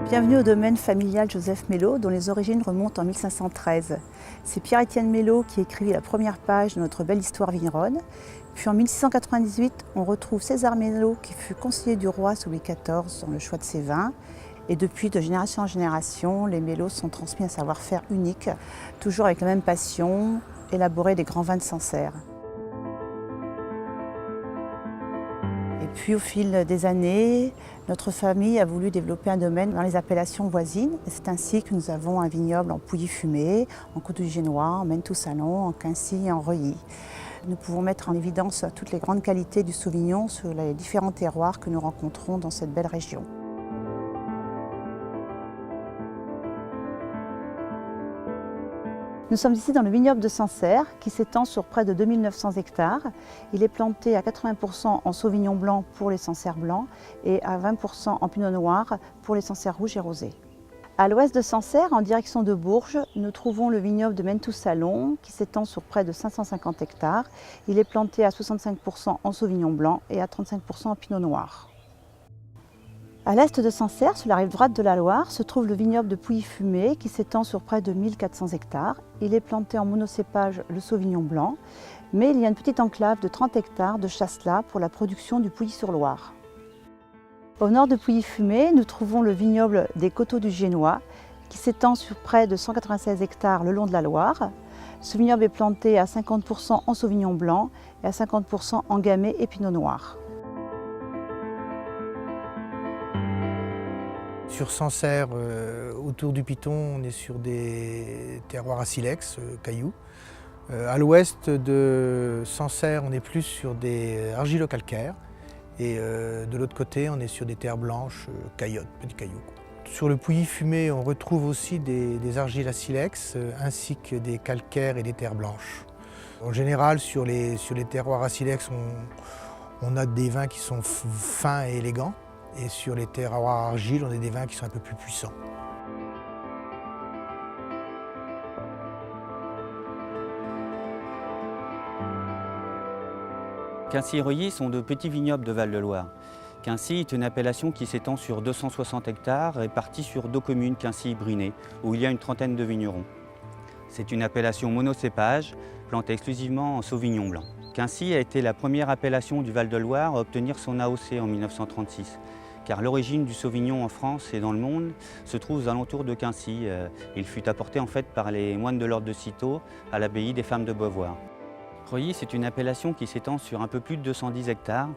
Bienvenue au domaine familial Joseph Melot, dont les origines remontent en 1513. C'est Pierre-Étienne Melot qui écrivit la première page de notre belle histoire vigneronne. Puis en 1698, on retrouve César Melot qui fut conseiller du roi sous Louis XIV dans le choix de ses vins. Et depuis, de génération en génération, les Melot sont transmis un savoir-faire unique, toujours avec la même passion, élaborer des grands vins de Sancerre. Et puis au fil des années, notre famille a voulu développer un domaine dans les appellations voisines. C'est ainsi que nous avons un vignoble en Pouilly-Fumé, en Côte-du-Génois, en Maine-Tout-Salon, en Quincy et en Reuilly. Nous pouvons mettre en évidence toutes les grandes qualités du Sauvignon sur les différents terroirs que nous rencontrons dans cette belle région. Nous sommes ici dans le vignoble de Sancerre qui s'étend sur près de 2900 hectares. Il est planté à 80% en Sauvignon blanc pour les Sancerres blancs et à 20% en Pinot noir pour les Sancerres rouges et rosés. À l'ouest de Sancerre, en direction de Bourges, nous trouvons le vignoble de Maine-Tout-Salon qui s'étend sur près de 550 hectares. Il est planté à 65% en Sauvignon blanc et à 35% en Pinot noir. À l'est de Sancerre, sur la rive droite de la Loire, se trouve le vignoble de Pouilly-Fumé qui s'étend sur près de 1400 hectares. Il est planté en monocépage le Sauvignon blanc, mais il y a une petite enclave de 30 hectares de chasselas pour la production du Pouilly-sur-Loire. Au nord de Pouilly-Fumé, nous trouvons le vignoble des Coteaux du Génois qui s'étend sur près de 196 hectares le long de la Loire. Ce vignoble est planté à 50% en Sauvignon blanc et à 50% en Gamay et Pinot noir. Sur Sancerre, autour du Piton, on est sur des terroirs à silex, cailloux. À l'ouest de Sancerre, on est plus sur des argilo-calcaires. Et de l'autre côté, on est sur des terres blanches, caillottes, petits cailloux. Sur le Pouilly-Fumé, on retrouve aussi des argiles à silex, ainsi que des calcaires et des terres blanches. En général, sur les terroirs à silex, on a des vins qui sont fins et élégants. Et sur les terroirs argile, on a des vins qui sont un peu plus puissants. Quincy et Reuilly sont de petits vignobles de Val-de-Loire. Quincy est une appellation qui s'étend sur 260 hectares répartis sur 2 communes, Quincy et Brinet, où il y a une trentaine de vignerons. C'est une appellation monocépage, plantée exclusivement en Sauvignon blanc. Quincy a été la première appellation du Val-de-Loire à obtenir son AOC en 1936. Car l'origine du Sauvignon en France et dans le monde se trouve aux alentours de Quincy. Il fut apporté en fait par les moines de l'ordre de Cîteaux à l'abbaye des Femmes de Beauvoir. Reuilly, c'est une appellation qui s'étend sur un peu plus de 210 hectares,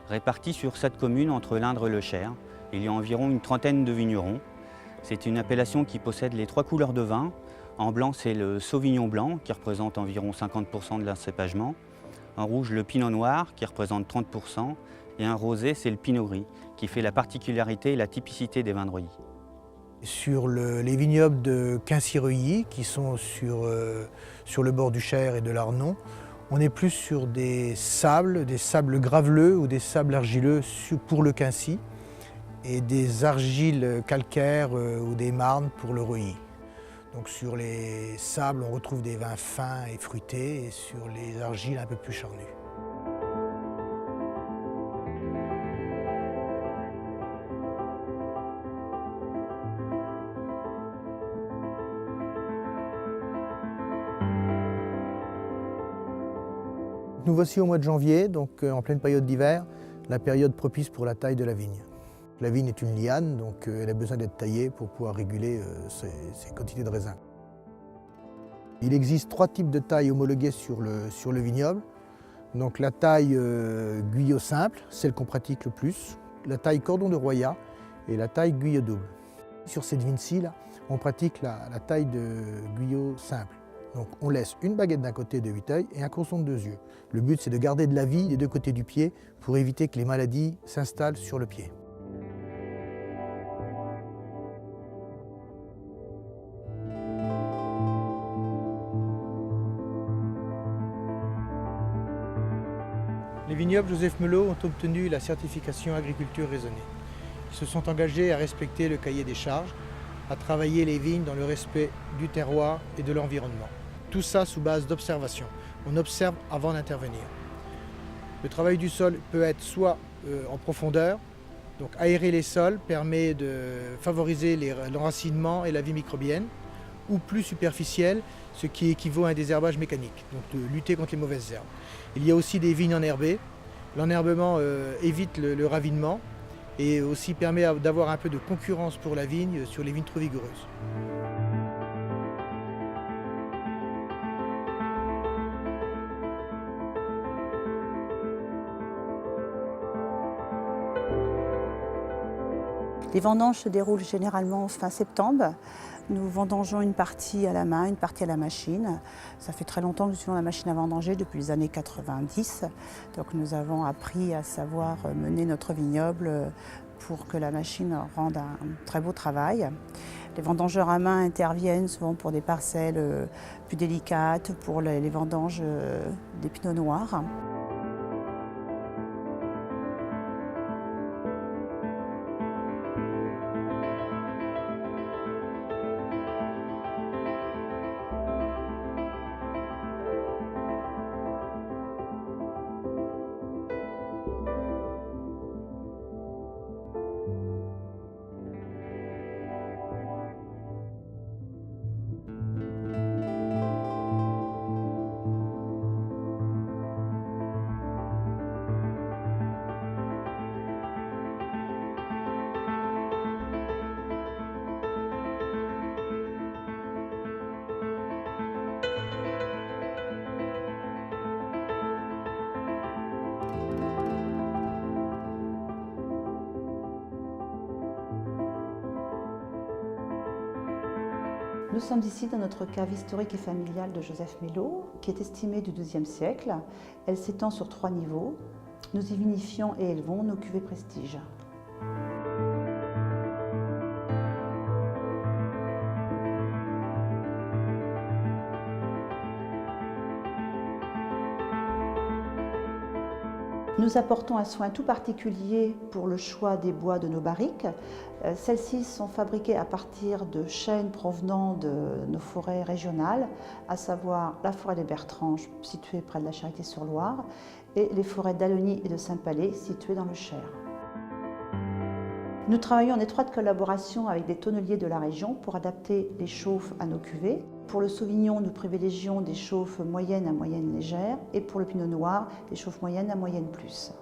répartis sur 7 communes entre l'Indre et le Cher. Il y a environ une trentaine de vignerons. C'est une appellation qui possède les 3 couleurs de vin. En blanc, c'est le Sauvignon blanc qui représente environ 50% de l'encépagement. En rouge, le Pinot noir qui représente 30%. Et un rosé, c'est le Pinot gris, qui fait la particularité et la typicité des vins de Reuilly. Sur les vignobles de Quincy-Reuilly, qui sont sur le bord du Cher et de l'Arnon, on est plus sur des sables graveleux ou des sables argileux pour le Quincy et des argiles calcaires ou des marnes pour le Reuilly. Donc sur les sables, on retrouve des vins fins et fruités et sur les argiles un peu plus charnus. Nous voici au mois de janvier, donc en pleine période d'hiver, la période propice pour la taille de la vigne. La vigne est une liane, donc elle a besoin d'être taillée pour pouvoir réguler ses quantités de raisin. Il existe 3 types de tailles homologuées sur le vignoble. Donc la taille guyot simple, celle qu'on pratique le plus, la taille cordon de Roya et la taille guyot double. Sur cette vigne-ci, on pratique la taille de guyot simple. Donc on laisse une baguette d'un côté de 8 œils et un courson de 2 yeux. Le but c'est de garder de la vie des deux côtés du pied pour éviter que les maladies s'installent sur le pied. Les vignobles Joseph Melot ont obtenu la certification agriculture raisonnée. Ils se sont engagés à respecter le cahier des charges, à travailler les vignes dans le respect du terroir et de l'environnement. Tout ça sous base d'observation. On observe avant d'intervenir. Le travail du sol peut être soit en profondeur, donc aérer les sols permet de favoriser l'enracinement et la vie microbienne, ou plus superficiel, ce qui équivaut à un désherbage mécanique, donc de lutter contre les mauvaises herbes. Il y a aussi des vignes enherbées. L'enherbement évite le ravinement et aussi permet d'avoir un peu de concurrence pour la vigne sur les vignes trop vigoureuses. Les vendanges se déroulent généralement fin septembre. Nous vendangeons une partie à la main, une partie à la machine. Ça fait très longtemps que nous suivons la machine à vendanger, depuis les années 90. Donc nous avons appris à savoir mener notre vignoble pour que la machine rende un très beau travail. Les vendangeurs à main interviennent souvent pour des parcelles plus délicates, pour les vendanges des pinots noirs. Nous sommes ici dans notre cave historique et familiale de Joseph Melot, qui est estimée du XIIe siècle. Elle s'étend sur 3 niveaux. Nous y vinifions et élevons nos cuvées prestige. Nous apportons un soin tout particulier pour le choix des bois de nos barriques. Celles-ci sont fabriquées à partir de chênes provenant de nos forêts régionales, à savoir la forêt des Bertranges, située près de la Charité-sur-Loire, et les forêts d'Allogny et de Saint-Palais, situées dans le Cher. Nous travaillons en étroite collaboration avec des tonneliers de la région pour adapter les chauffes à nos cuvées. Pour le Sauvignon, nous privilégions des chauffes moyennes à moyennes légères et pour le Pinot Noir, des chauffes moyennes à moyennes plus.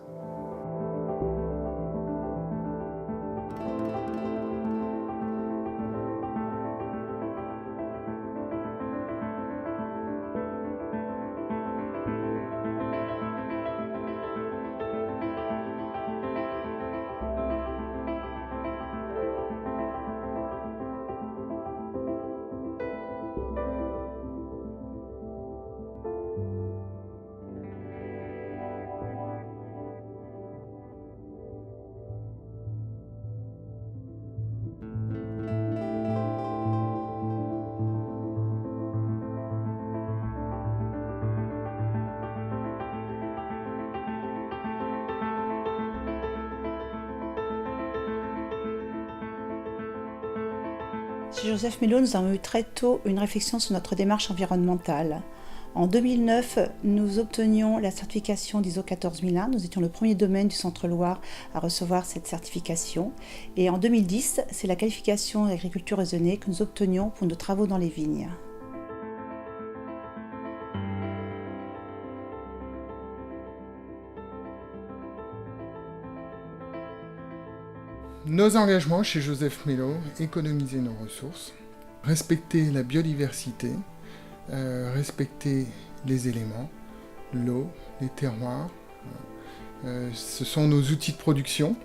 Chez Joseph Melot, nous avons eu très tôt une réflexion sur notre démarche environnementale. En 2009, nous obtenions la certification d'ISO 14001. Nous étions le premier domaine du Centre-Loire à recevoir cette certification. Et en 2010, c'est la qualification d'agriculture raisonnée que nous obtenions pour nos travaux dans les vignes. Nos engagements chez Joseph Melot: économiser nos ressources, respecter la biodiversité, respecter les éléments, l'eau, les terroirs. Ce sont nos outils de production.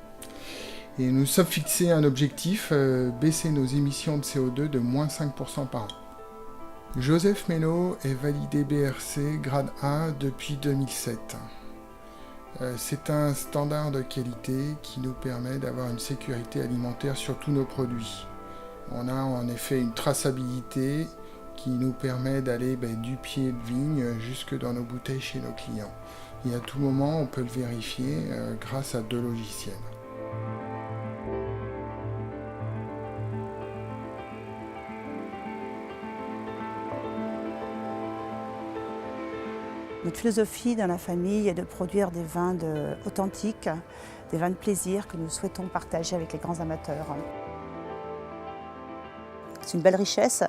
Et nous sommes fixés un objectif, baisser nos émissions de CO2 de moins 5% par an. Joseph Méno est validé BRC grade A depuis 2007. C'est un standard de qualité qui nous permet d'avoir une sécurité alimentaire sur tous nos produits. On a en effet une traçabilité qui nous permet d'aller du pied de vigne jusque dans nos bouteilles chez nos clients. Et à tout moment, on peut le vérifier grâce à 2 logiciels. Notre philosophie dans la famille est de produire des vins authentiques, des vins de plaisir que nous souhaitons partager avec les grands amateurs. C'est une belle richesse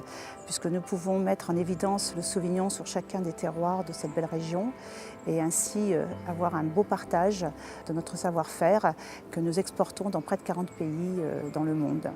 puisque nous pouvons mettre en évidence le Sauvignon sur chacun des terroirs de cette belle région et ainsi avoir un beau partage de notre savoir-faire que nous exportons dans près de 40 pays dans le monde.